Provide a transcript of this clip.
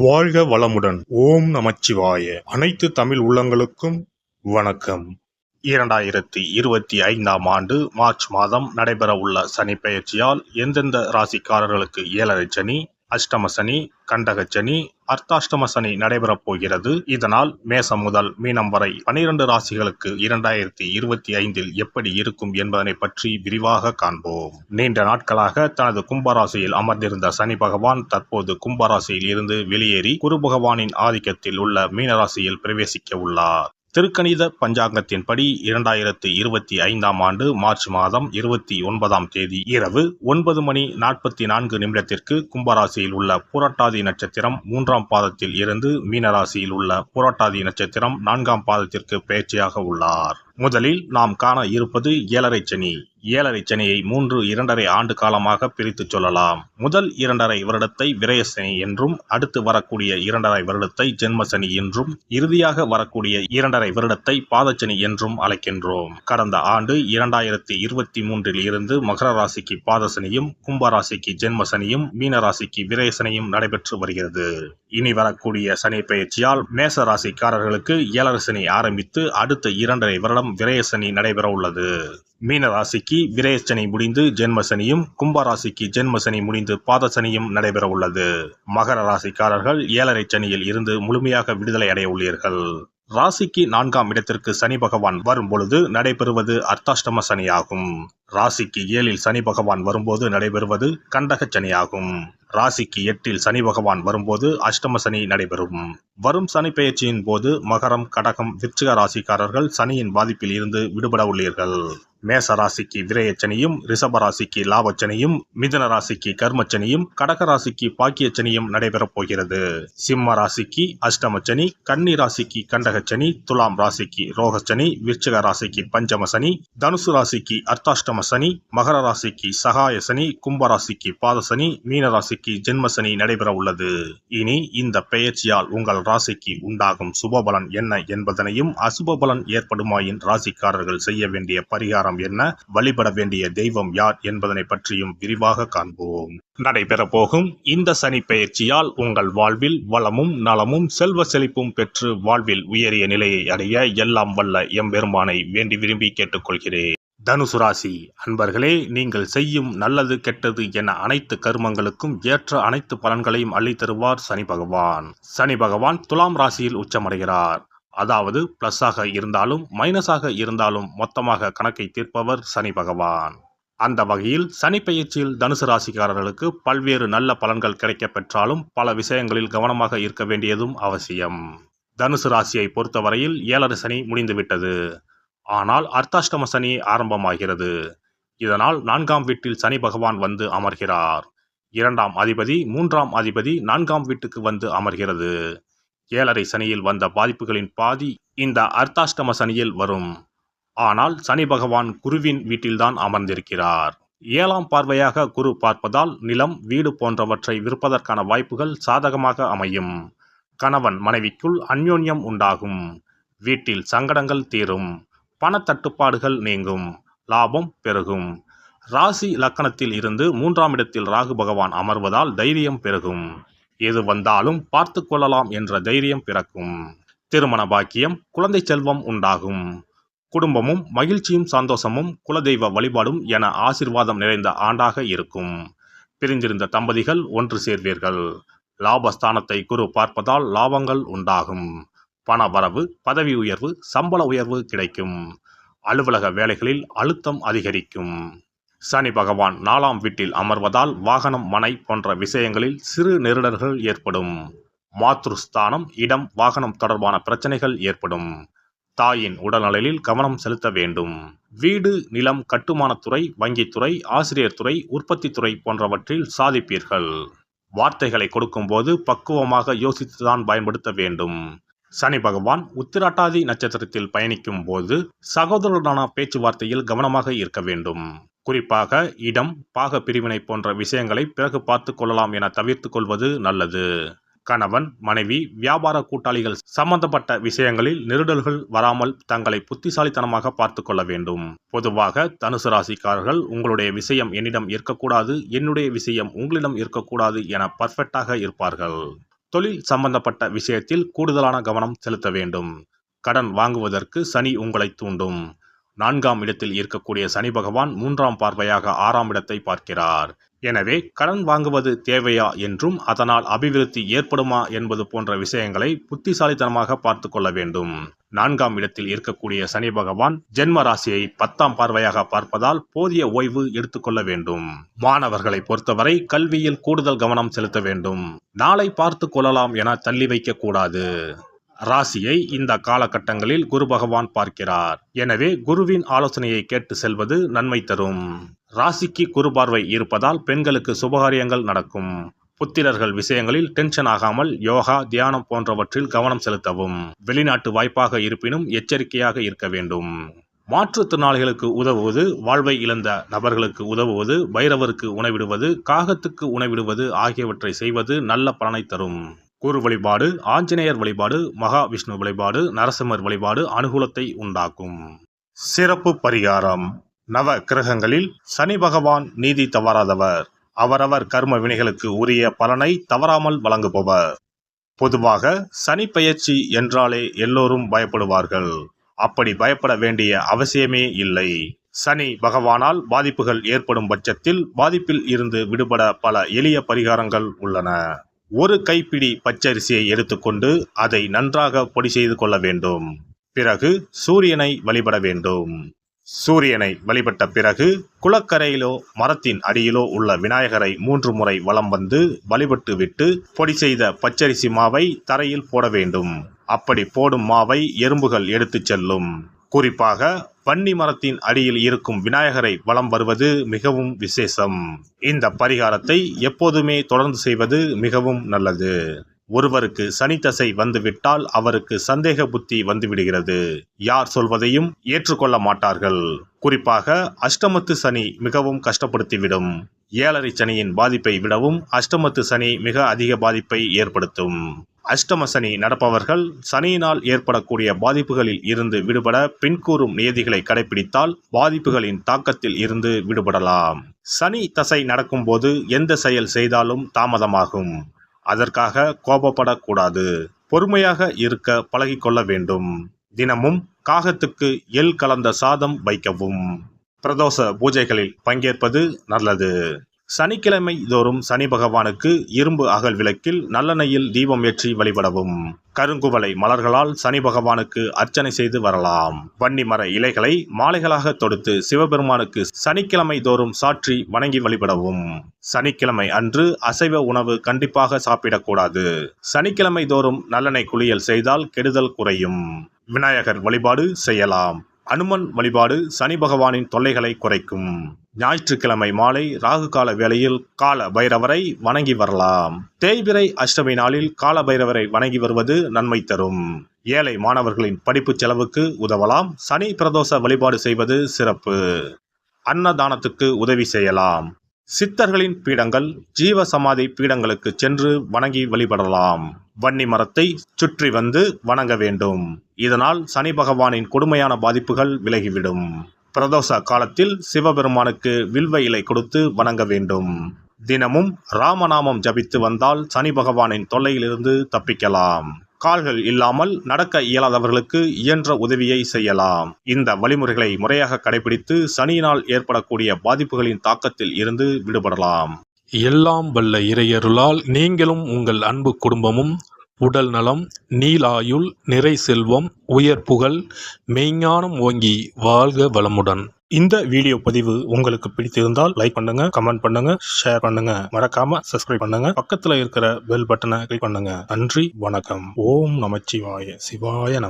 வாழ்க வளமுடன். ஓம் நமச்சிவாய. அனைத்து தமிழ் உள்ளங்களுக்கும் வணக்கம். 2025ஆம் ஆண்டு மார்ச் மாதம் நடைபெறவுள்ள சனி பெயர்ச்சியால் எந்தெந்த ராசிக்காரர்களுக்கு ஏழரை சனி, அஷ்டம சனி, கண்டக சனி, அர்த்தாஷ்டம சனி நடைபெறப் போகிறது. இதனால் மேசம் முதல் மீனம் வரை 12 ராசிகளுக்கு 2025இல் எப்படி இருக்கும் என்பதனை பற்றி விரிவாக காண்போம். நீண்ட நாட்களாக தனது கும்பராசியில் அமர்ந்திருந்த சனி பகவான் தற்போது கும்பராசியில் இருந்து வெளியேறி குரு பகவானின் ஆதிக்கத்தில் உள்ள மீனராசியில் பிரவேசிக்க உள்ளார். திருக்கணித பஞ்சாங்கத்தின்படி 2025ஆம் ஆண்டு மார்ச் மாதம் 29ஆம் தேதி இரவு 9:44 கும்பராசியில் உள்ள புரட்டாதி நட்சத்திரம் 3ஆம் பாதத்தில் இருந்து மீனராசியில் உள்ள புரட்டாதி நட்சத்திரம் 4ஆம் பாதத்திற்கு பெயர்ச்சியாக உள்ளார். முதலில் நாம் காண இருப்பது ஏழரை சனி. ஏழரை சனியை 2.5 ஆண்டு காலமாக பிரித்து சொல்லலாம். முதல் 2.5 வருடத்தை விரயசனி என்றும், அடுத்து வரக்கூடிய 2.5 வருடத்தை ஜென்மசனி என்றும், இறுதியாக வரக்கூடிய 2.5 வருடத்தை பாதச்சனி என்றும் அழைக்கின்றோம். கடந்த ஆண்டு 2023இல் இருந்து மகர ராசிக்கு பாதசனியும், கும்பராசிக்கு ஜென்மசனியும், மீனராசிக்கு விரயசனியும் நடைபெற்று வருகிறது. இனி வரக்கூடிய சனி பெயர்ச்சியால் மேச ராசிக்காரர்களுக்கு ஏழரை சனி ஆரம்பித்து அடுத்த 2.5 வருடம் விரயசனி நடைபெற உள்ளது. மீன ராசிக்கு விரயசனி முடிந்து ஜென்மசனியும், கும்பராசிக்கு ஜென்மசனி முடிந்து பாதசனியும் நடைபெற உள்ளது. மகர ராசிக்காரர்கள் ஏழரை சனியில் இருந்து முழுமையாக விடுதலை அடைய உள்ளீர்கள். ராசிக்கு 4ஆம் இடத்திற்கு சனி பகவான் வரும் பொழுது நடைபெறுவது அர்த்தாஷ்டம சனியாகும். ராசிக்கு 7இல் சனி பகவான் வரும்போது நடைபெறுவது கண்டக சனியாகும். ராசிக்கு 8இல் சனி பகவான் வரும்போது அஷ்டம சனி நடைபெறும். வரும் சனி பெயர்ச்சியின் போது மகரம், கடகம், விருச்சிக ராசிக்காரர்கள் சனியின் பாதிப்பில் இருந்து விடுபட உள்ளீர்கள். மேச ராசிக்கு விரயச்சனியும், ரிஷப ராசிக்கு லாபச்சனியும், மிதுன ராசிக்கு கர்மச்சனியும், கடக ராசிக்கு பாக்கியச்சனியும் நடைபெறப் போகிறது. சிம்ம ராசிக்கு அஷ்டமச்சனி, கன்னி ராசிக்கு கண்டகச்சனி, துலாம் ராசிக்கு ரோகச்சனி, விருச்சிக ராசிக்கு பஞ்சம சனி, தனுசு ராசிக்கு அர்த்தாஷ்டம சனி, மகர ராசிக்கு சகாய சனி, கும்பராசிக்கு பாதசனி, மீன ராசிக்கு ஜென்மசனி நடைபெற உள்ளது. இனி இந்த பெயர்ச்சியால் உங்கள் ராசிக்கு உண்டாகும் சுபபலன் என்ன என்பதனையும், அசுபபலன் ஏற்படுமாயின் ராசிக்காரர்கள் செய்ய வேண்டிய பரிகாரம் என்ன, வழிபட வேண்டிய தெய்வம் யார் என்பதனை பற்றியும் விரிவாக காண்போம். நடைபெற போகும் இந்த சனி பெயர்ச்சியால் உங்கள் வாழ்வில் வளமும் நலமும் செல்வ செழிப்பும் பெற்று வாழ்வில் உயரிய நிலையை அடைய எல்லாம் வல்ல எம்பெருமானை வேண்டி விரும்பி கேட்டுக்கொள்கிறேன். தனுசு ராசி அன்பர்களே, நீங்கள் செய்யும் நல்லது கெட்டது என அனைத்து கர்மங்களுக்கும் ஏற்ற அனைத்து பலன்களையும் அள்ளித்தருவார் சனி பகவான். சனி பகவான் துலாம் ராசியில் உச்சமடைகிறார். அதாவது பிளஸாக இருந்தாலும் மைனஸாக இருந்தாலும் மொத்தமாக கணக்கை தீர்ப்பவர் சனி பகவான். அந்த வகையில் சனி பெயர்ச்சியில் தனுசு ராசிக்காரர்களுக்கு பல்வேறு நல்ல பலன்கள் கிடைக்க பெற்றாலும் பல விஷயங்களில் கவனமாக இருக்க வேண்டியதும் அவசியம். தனுசு ராசியை பொறுத்தவரையில் ஏழரை சனி முடிந்துவிட்டது. ஆனால் அர்த்தாஷ்டம சனி ஆரம்பமாகிறது. இதனால் 4ஆம் வீட்டில் சனி பகவான் வந்து அமர்கிறார். 2ஆம் அதிபதி, 3ஆம் அதிபதி 4ஆம் வீட்டுக்கு வந்து அமர்கிறது. ஏழரை சனியில் வந்த பாதிப்புகளின் பாதி இந்த அர்த்தாஷ்டம சனியில் வரும். ஆனால் சனி பகவான் குருவின் வீட்டில்தான் அமர்ந்திருக்கிறார். 7ஆம் பார்வையாக குரு பார்ப்பதால் நிலம், வீடு போன்றவற்றை விற்பதற்கான வாய்ப்புகள் சாதகமாக அமையும். கணவன் மனைவிக்குள் அந்யோன்யம் உண்டாகும். வீட்டில் சங்கடங்கள் தீரும். பணத்தட்டுப்பாடுகள் நீங்கும். லாபம் பெருகும். ராசி லக்கணத்தில் இருந்து 3ஆம் இடத்தில் ராகு பகவான் அமர்வதால் தைரியம் பெருகும். எது வந்தாலும் பார்த்து கொள்ளலாம் என்ற தைரியம் பிறக்கும். திருமண பாக்கியம், குழந்தை செல்வம் உண்டாகும். குடும்பமும் மகிழ்ச்சியும் சந்தோஷமும் குலதெய்வ வழிபாடும் என ஆசீர்வாதம் நிறைந்த ஆண்டாக இருக்கும். பிரிந்திருந்த தம்பதிகள் ஒன்று சேர்வீர்கள். லாபஸ்தானத்தை குரு பார்ப்பதால் லாபங்கள் உண்டாகும். பண வரவு, பதவி உயர்வு, சம்பள உயர்வு கிடைக்கும். அலுவலக வேலைகளில் அழுத்தம் அதிகரிக்கும். சனி பகவான் 4ஆம் வீட்டில் அமர்வதால் வாகனம், மனை போன்ற விஷயங்களில் சிறு நெருடல்கள் ஏற்படும். மாத்ருஸ்தானம், இடம், வாகனம் தொடர்பான பிரச்சனைகள் ஏற்படும். தாயின் உடல்நலில் கவனம் செலுத்த வேண்டும். வீடு, நிலம், கட்டுமானத்துறை, வங்கித்துறை, ஆசிரியர் துறை, உற்பத்தி துறை போன்றவற்றில் சாதிப்பீர்கள். வார்த்தைகளை கொடுக்கும்போது பக்குவமாக யோசித்துதான் பயன்படுத்த வேண்டும். சனி பகவான் உத்திராட்டாதி நட்சத்திரத்தில் பயணிக்கும் போது சகோதரருடனான பேச்சுவார்த்தையில் கவனமாக இருக்க வேண்டும். குறிப்பாக இடம், பாக பிரிவினை போன்ற விஷயங்களை பிறகு பார்த்து கொள்ளலாம் என தவிர்த்து கொள்வது நல்லது. கணவன், மனைவி, வியாபார கூட்டாளிகள் சம்பந்தப்பட்ட விஷயங்களில் நெருடல்கள் வராமல் தங்களை புத்திசாலித்தனமாக பார்த்து கொள்ள வேண்டும். பொதுவாக தனுசு ராசிக்காரர்கள் உங்களுடைய விஷயம் என்னிடம் இருக்கக்கூடாது, என்னுடைய விஷயம் உங்களிடம் இருக்கக்கூடாது என பர்ஃபெக்டாக இருப்பார்கள். தொழில் சம்பந்தப்பட்ட விஷயத்தில் கூடுதலான கவனம் செலுத்த வேண்டும். கடன் வாங்குவதற்கு சனி உங்களை தூண்டும். 4ஆம் இடத்தில் இருக்கக்கூடிய சனி பகவான் 3ஆம் பார்வையாக 6ஆம் இடத்தை பார்க்கிறார். எனவே கடன் வாங்குவது தேவையா என்றும் அதனால் அபிவிருத்தி ஏற்படுமா என்பது போன்ற விஷயங்களை புத்திசாலித்தனமாக பார்த்து கொள்ள வேண்டும். 4ஆம் இடத்தில் இருக்கக்கூடிய சனி பகவான் ஜென்ம ராசியை 10ஆம் பார்வையாக பார்ப்பதால் போதிய ஓய்வு எடுத்துக்கொள்ள வேண்டும். மாணவர்களை பொறுத்தவரை கல்வியில் கூடுதல் கவனம் செலுத்த வேண்டும். நாளை பார்த்து கொள்ளலாம் என தள்ளி வைக்க கூடாது. ராசியை இந்த காலகட்டங்களில் குரு பகவான் பார்க்கிறார். எனவே குருவின் ஆலோசனையை கேட்டு செல்வது நன்மை தரும். ராசிக்கு குரு பார்வை இருப்பதால் பெண்களுக்கு சுபகாரியங்கள் நடக்கும். புத்திரர்கள் விஷயங்களில் டென்ஷன் ஆகாமல் யோகா, தியானம் போன்றவற்றில் கவனம் செலுத்தவும். வெளிநாட்டு வாய்ப்பாக இருப்பினும் எச்சரிக்கையாக இருக்க வேண்டும். மாற்றுத்திறனாளிகளுக்கு உதவுவது, வாழ்வை இழந்த நபர்களுக்கு உதவுவது, பைரவருக்கு உணவிடுவது, காகத்துக்கு உணவிடுவது ஆகியவற்றை செய்வது நல்ல பலனை தரும். குரு வழிபாடு, ஆஞ்சநேயர் வழிபாடு, மகாவிஷ்ணு வழிபாடு, நரசிம்மர் வழிபாடு அனுகூலத்தை உண்டாக்கும். சிறப்பு பரிகாரம். நவ கிரகங்களில் சனி பகவான் நீதி தவறாதவர். அவரவர் கர்ம வினைகளுக்கு உரிய பலனை தவறாமல் வழங்குபவர். பொதுவாக சனி பெயர்ச்சி என்றாலே எல்லோரும் பயப்படுவார்கள். அப்படி பயப்பட வேண்டிய அவசியமே இல்லை. சனி பகவானால் பாதிப்புகள் ஏற்படும் பட்சத்தில் பாதிப்பில் இருந்து விடுபட பல எளிய பரிகாரங்கள் உள்ளன. ஒரு கைப்பிடி பச்சரிசியை எடுத்துக்கொண்டு அதை நன்றாக பொடி செய்து கொள்ள வேண்டும். பிறகு சூரியனை வழிபட வேண்டும். சூரியனை வழிபட்ட பிறகு குளக்கரையிலோ மரத்தின் அடியிலோ உள்ள விநாயகரை 3 முறை வலம் வந்து வழிபட்டு விட்டு பொடி செய்த பச்சரிசி மாவை தரையில் போட வேண்டும். அப்படி போடும் மாவை எறும்புகள் எடுத்துச் செல்லும். குறிப்பாக வன்னி மரத்தின் அடியில் இருக்கும் விநாயகரை வலம் வருவது மிகவும் விசேஷம். இந்த பரிகாரத்தை எப்போதுமே தொடர்ந்து செய்வது மிகவும் நல்லது. ஒருவருக்கு சனி தசை வந்துவிட்டால் அவருக்கு சந்தேக புத்தி வந்துவிடுகிறது. யார் சொல்வதையும் ஏற்றுக்கொள்ள மாட்டார்கள். குறிப்பாக அஷ்டமத்து சனி மிகவும் கஷ்டப்படுத்திவிடும். 7.5 சனியின் பாதிப்பை விடவும் அஷ்டமத்து சனி மிக அதிக பாதிப்பை ஏற்படுத்தும். அஷ்டம சனி நடப்பவர்கள் சனியினால் ஏற்படக்கூடிய பாதிப்புகளில் இருந்து விடுபட பின்கூறும் நியதிகளை கடைபிடித்தால் பாதிப்புகளின் தாக்கத்தில் இருந்து விடுபடலாம். சனி தசை நடக்கும்போது எந்த செயல் செய்தாலும் தாமதமாகும். அதற்காக கோபப்படக்கூடாது. பொறுமையாக இருக்க பழகிக்கொள்ள வேண்டும். தினமும் காகத்துக்கு எள் கலந்த சாதம் வைக்கவும். பிரதோஷ பூஜைகளில் பங்கேற்பது நல்லது. சனிக்கிழமை தோறும் சனி பகவானுக்கு இரும்பு அகல் விளக்கில் நல்லெண்ணெயில் தீபம் ஏற்றி வழிபடவும். கருங்குவளை மலர்களால் சனி பகவானுக்கு அர்ச்சனை செய்து வரலாம். வன்னி மர இலைகளை மாலைகளாக தொடுத்து சிவபெருமானுக்கு சனிக்கிழமை தோறும் சாற்றி வணங்கி வழிபடவும். சனிக்கிழமை அன்று அசைவ உணவு கண்டிப்பாக சாப்பிடக்கூடாது. சனிக்கிழமை தோறும் நல்லெண்ணெய் குளியல் செய்தால் கெடுதல் குறையும். விநாயகர் வழிபாடு செய்யலாம். அனுமன் வழிபாடு சனி பகவானின் தொல்லைகளை குறைக்கும். ஞாயிற்றுக்கிழமை மாலை ராகு கால வேளையில் கால பைரவரை வணங்கி வரலாம். தேய்பிறை அஷ்டமி நாளில் கால பைரவரை வணங்கி வருவது நன்மை தரும். ஏழை மாணவர்களின் படிப்பு செலவுக்கு உதவலாம். சனி பிரதோஷ வழிபாடு செய்வது சிறப்பு. அன்னதானத்துக்கு உதவி செய்யலாம். சித்தர்களின் பீடங்கள், ஜீவ சமாதி பீடங்களுக்கு சென்று வணங்கி வழிபடலாம். வன்னி மரத்தை சுற்றி வந்து வணங்க வேண்டும். இதனால் சனி பகவானின் கொடுமையான பாதிப்புகள் விலகிவிடும். பிரதோஷ காலத்தில் சிவபெருமானுக்கு வில்வ இலை கொடுத்து வணங்க வேண்டும். தினமும் ராமநாமம் ஜபித்து வந்தால் சனி பகவானின் தொல்லையிலிருந்து தப்பிக்கலாம். கால்கள் இல்லாமல் நடக்க இயலாதவர்களுக்கு இயன்ற உதவியை செய்யலாம். இந்த வழிமுறைகளை முறையாக கடைபிடித்து சனியினால் ஏற்படக்கூடிய பாதிப்புகளின் தாக்கத்தில் இருந்து விடுபடலாம். எல்லாம் வல்ல இறையருளால் நீங்களும் உங்கள் அன்பு குடும்பமும் உடல் நலம், நீலாயுள், நிறை செல்வம், உயர் புகழ், மெய்ஞானம் ஓங்கி வாழ்க வளமுடன். இந்த வீடியோ பதிவு உங்களுக்கு பிடித்திருந்தால் லைக் பண்ணுங்க, கமெண்ட் பண்ணுங்க, ஷேர் பண்ணுங்க. மறக்காம சப்ஸ்கிரைப் பண்ணுங்க. பக்கத்துல இருக்கிற பெல் பட்டனை கிளிக் பண்ணுங்க. நன்றி, வணக்கம். ஓம் நமச்சிவாய. சிவாய நம.